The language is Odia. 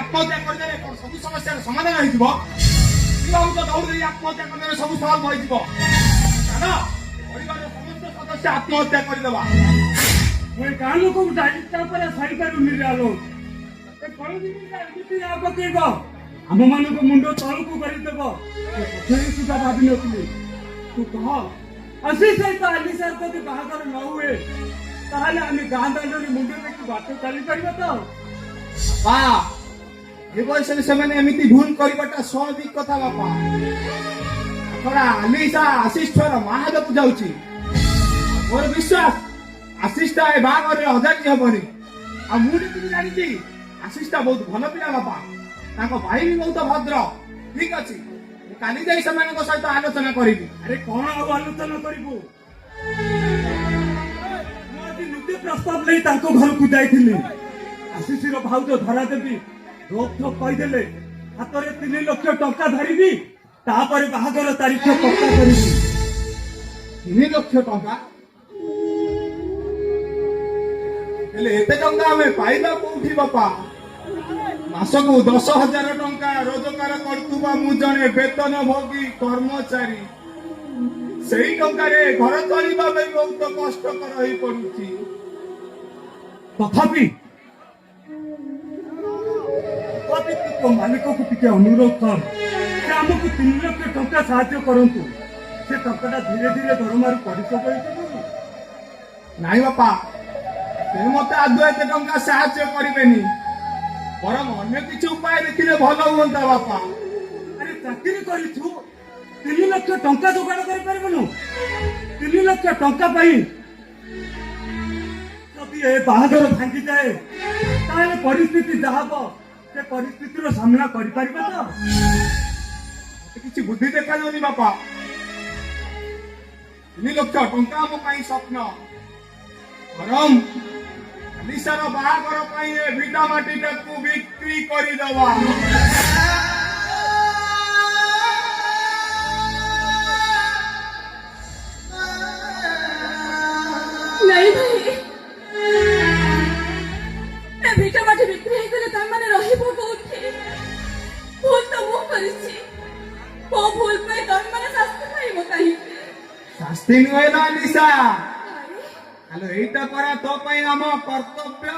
ଆତ୍ମହତ୍ୟା କରିଦେଲେ କଣ ସବୁ ସମସ୍ୟାର ସମାଧାନ ହେଇଯିବ? ଭାବୁଛ ଦୌଡ଼ି ଆତ୍ମହତ୍ୟା କରିଦେଲେ ସବୁ ସହଜ ହୋଇଯିବ? ଚାଲ ପରିବାରର ସମସ୍ତ ସଦସ୍ୟ ଆତ୍ମହତ୍ୟା କରିଦେବା। ଗାଁ ଲୋକଙ୍କୁ ଡାକି ତାପରେ ସହିପାରୁନି ଆଲୋ ଏମିତି ନା ପକେଇବ ଆମ ମାନଙ୍କ ମୁଣ୍ଡ ତଳକୁ କରିଦେବ ସୁଦ୍ଧା ଭାବିନଥିଲି। ତୁ କହ ଆସି ସହିତ ଆଲିସାର ଯଦି ବାହାଘର ନ ହୁଏ ତାହେଲେ ଆମେ ଗାଁ ଦାଣ୍ଡରେ ମୁଣ୍ଡ ଦେଖି ବାଟ ଚାଲିପାରିବା ତ? ବା ଏ ବୟସରେ ସେମାନେ ଏମିତି ଭୁଲ କରିବାଟା ସ୍ୱାଭାବିକ କଥା ବାପା। ଆଲିସା ଆଶିଷର ମା ହେବାକୁ ଯାଉଛି। ମୋର ବିଶ୍ୱାସ ଆଶିଷଟା ଏ ବାହାଘରରେ ହଜାରି ହେବନି। ଆଉ ମୁଁ ଯେତିକି ଜାଣିଛି ଆଶିଷଟା ବହୁତ ଭଲ ପିଲା ବାପା। ତାଙ୍କ ଭାଇ ବି ବହୁତ ଭଦ୍ର। ଠିକ ଅଛି, ମୁଁ କାଲି ଯାଇ ସେମାନଙ୍କ ସହିତ ଆଲୋଚନା କରିବି। ଆରେ କଣ ଆଉ ଆଲୋଚନା କରିବୁ? ମୁଁ ଆଜି ନିଜେ ପ୍ରସ୍ତାବ ନେଇ ତାଙ୍କ ଘରକୁ ଯାଇଥିଲି। ଆଶିଷର ଭାଉଜ ଧରା ଦେବି ରୋକ ଠୋକ କହିଦେଲେ ହାତରେ 3 ଲକ୍ଷ ଟଙ୍କା ଧରିବି, ତାପରେ ବାହାଘର ତାରିଖ ପକ୍କା କରିବି। 3 ଲକ୍ଷ ଟଙ୍କା? ହେଲେ ଏତେ ଟଙ୍କା ଆମେ ପାଇବା କୋଉଠି ବାପା? ମାସକୁ 10,000 ଟଙ୍କା ରୋଜଗାର କରୁଥିବା ମୁଁ ଜଣେ ବେତନଭୋଗୀ କର୍ମଚାରୀ। ସେଇ ଟଙ୍କାରେ ଘର ଚଳିବା ପାଇଁ ବହୁତ କଷ୍ଟକର ହେଇ ପଡୁଛି। ତଥାପି ତୋ ମାଲିକକୁ ଟିକେ ଅନୁରୋଧ କର ସେ ଆମକୁ 3 ଲକ୍ଷ ଟଙ୍କା ସାହାଯ୍ୟ କରନ୍ତୁ। ସେ ଟଙ୍କାଟା ଧୀରେ ଧୀରେ ଦରମାରୁ ପରିଶୋଧ ହେଇଯିବ। ନାଇଁ ବାପା, ସେ ମତେ ଆଦୌ ଏତେ ଟଙ୍କା ସାହାଯ୍ୟ କରିବେନି। ବରଂ ଅନ୍ୟ କିଛି ଉପାୟ ଦେଖିଲେ ଭଲ ହୁଅନ୍ତା ବାପା। ଆରେ ଚାକିରି କରିଛୁ, 3 ଲକ୍ଷ ଟଙ୍କା ଯୋଗାଡ଼ କରିପାରିବୁନୁ? 3 ଲକ୍ଷ ଟଙ୍କା ପାଇଁ ଯଦି ଏ ବାହାଘର ଭାଙ୍ଗିଯାଏ ତାହେଲେ ପରିସ୍ଥିତି ଯାହା ହବ ସେ ପରିସ୍ଥିତିର ସାମ୍ନା କରିପାରିବ ତ? ମତେ କିଛି ବୁଦ୍ଧି ଦେଖାଯାଉନି ବାପା। 3 ଲକ୍ଷ ଟଙ୍କା ଆମ ପାଇଁ ସ୍ୱପ୍ନ। ବରଂ ଆଲିସାର ବାହାଘର ପାଇଁ ଏ ଭିଟା ମାଟିଟାକୁ ବିକ୍ରି କରିଦେବା। ନାଇଁ ଭାଇ, ଏ ଭିଟା ମାଟି ବିକ୍ରି ହେଇଗଲେ ତମମାନେ ରହିବ କୋଉଠି? ଭୁଲ ତ ମୁଁ କରିଛି। ମୋ ଭୁଲ ପାଇଁ ତମମାନେ ଶାସ୍ତି ପାଇବ କାହିଁକି? ଶାସ୍ତି ନୁହେଁ ନା ଆଲିସା, ଆଲୋ ଏଇଟା ପରା ତୋ ପାଇଁ ଆମ କର୍ତ୍ତବ୍ୟ।